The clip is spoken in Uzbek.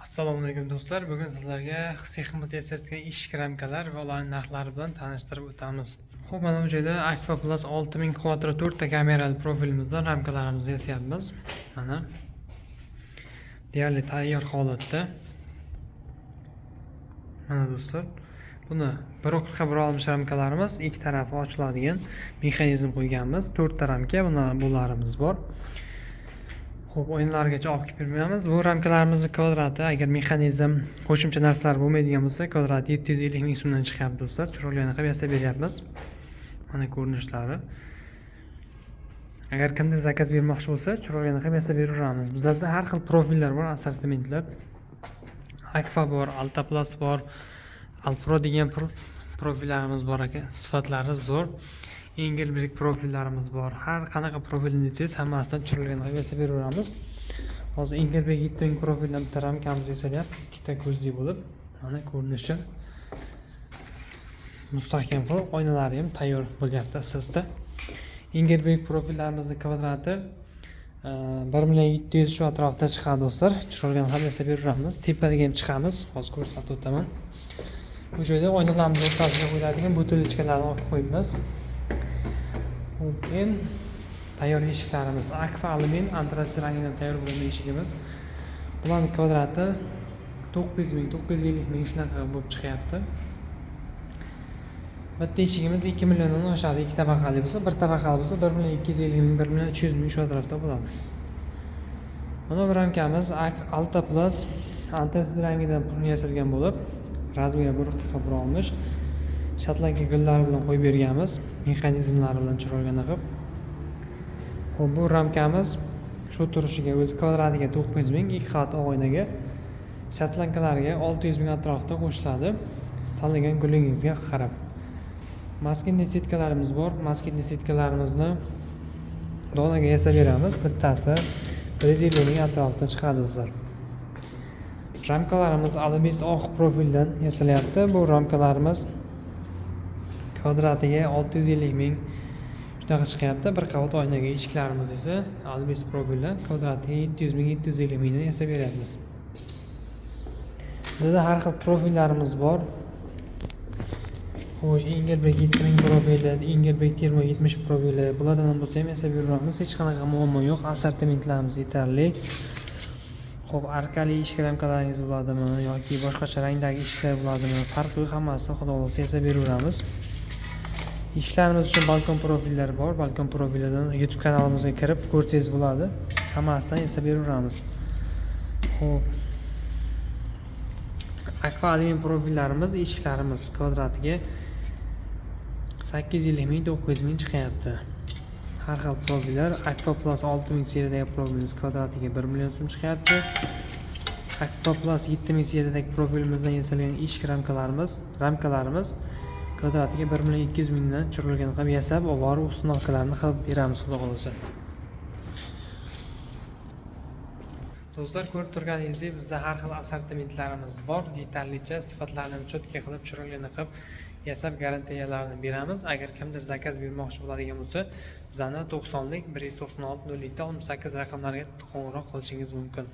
Assalomu alaykum do'stlar. Bugun sizlarga seximizda yasatgan ishik ramkalar va ularning narxlari bilan tanishtirib o'tamiz. Xo'p, mana bu joyda Aqua Plus 6000 kvadrat 4 ta kamerali profilimizdan ramkalarimizni yasayapmiz. Mana deyarli tayyor holatda. Mana do'stlar, buni bir o'qqa bir olmish ramkalarimiz, ikki tarafi ochiladigan mexanizm qo'yganmiz. 4 ta ramka, bularimiz bor. Xo'p, o'yinlargacha olib kelib bermaymiz. Bu ramkalarimizni kvadrati, agar mexanizm, qo'shimcha narsalar bo'lmaydigan bo'lsa, kvadrati 750 ming so'mdan chiqyapti do'stlar. Chiroyli qilib yasab beryapmiz. Mana ko'rinishlari. Agar kimdir zakaz bermoqchi bo'lsa, chiroyli qilib yasab beraveramiz. Bizlarda har xil profillar bor, assortimentlar. Aqua bor, Alta Plus bor, Alpro degan profillarimiz bor ekan. Sifatlari zo'r. Engelbek profillarimiz bor. Har qanaqa profilni desangiz, hammasidan chiroyli qilib yasab beraveramiz. Hozir Engelbek 7000 profildan bitta ramkamiz yasalyapti, ikkita ko'zli bo'lib. Mana ko'rinishi mustahkam qilib, oynalari ham tayyor bo'lyapti asosda. Engelbek profillarimizni kvadrati 1.700.000 shu atrofda chiqadi do'stlar. Chiroyli qilib yasab beraveramiz. Tepaga ham chiqamiz. Hozir ko'rsatib o'taman. Bu joyda oynalarimiz o'rtasiga qo'yiladigan butilchkalarni olib qo'yibmiz. Keyin tayyor eshiklarimiz Aqua alyumin antrast rangidan tayyor bo'lgan eshigimiz. Bularning kvadrati 900 ming, 950 ming shunaqa bo'lib chiqyapti. Bitta eshigimiz 2 milliondan oshadi. Ikki tabaqali bo'lsa, bir tabaqali bo'lsa 1.250 ming, 1.300 ming shu atrofda bo'ladi. Mana bu ramkamiz Alta Plus antrast rangidan yasalgan bo'lib, razmeri 1.1 olmish. Shotlanka gullari bilan qo'yib berganmiz, mexanizmlari bilan chiroyli qilib. Xo'p, bu ramkamiz shu turishiga o'zi kvadratiga 900 ming, ikki qavat oynaga, shotlankalarga 600 ming atrofida qo'shiladi, tanlagan gulingizga qarab. Maskinli setkalarimiz bor. Maskinli setkalarimizni donaga yasab beramiz. Bittasi 150 ming atrofida chiqadi do'stlar. Ramkalarimiz Alibis oq profildan yasalyapti. Bu ramkalarimiz kvadratiga 650 ming shunaqa chiqyapti. Bir qavat oynaga, eshiklarimiz esa Alibis profildan kvadratiga 700 ming, 750 mingdan yasab beryapmiz. Bizda har xil profillarimiz bor. Xo'sh, Engelbek 7000 profili, Engelbek Termo 70 profili, bulardan ham bo'lsa ham yasab beraveramiz. Hech qanaqa muammo yo'q. Assortimentlarimiz yetarli. Xo'p, arkali eshik ramkalaringiz bo'ladimi yoki boshqacha rangdagi eshiklar bo'ladimi? Farqi yo'q, hammasini xudo xolasa yasab beraveramiz. Eshiklarimiz uchun balkon profillari bor. Balkon profilidan YouTube kanalimizga kirib ko'rsangiz bo'ladi. Hammasidan yasab beraveramiz. Xo'p, Aqua alyumin profillarimiz, eshiklarimiz kvadratiga 850 ming, 900 ming chiqyapti. Har xil profillar. Aqua Plus 6000 seriyadagi profilimiz kvadratiga 1 million so'm chiqyapti. Aqua Plus 7000 seriyadagi profilimizdan yasalgan eshik ramkalarimiz kvadratiga 1.200 mingdan chiroyli qilib yasab, oborib ustunovkalarni qilib beramiz xudo xolasa. Do'stlar, ko'rib turganingizdek, bizda har xil assortimentlarimiz bor. Yetarlicha sifatlarni cho'tka qilib, chiroyli qilib yasab garantiyalarini beramiz. Agar kimdir zakaz bermoqchi bo'ladigan bo'lsa, bizani 90lik 196 07 68 raqamlariga qo'ng'iroq qilishingiz mumkin.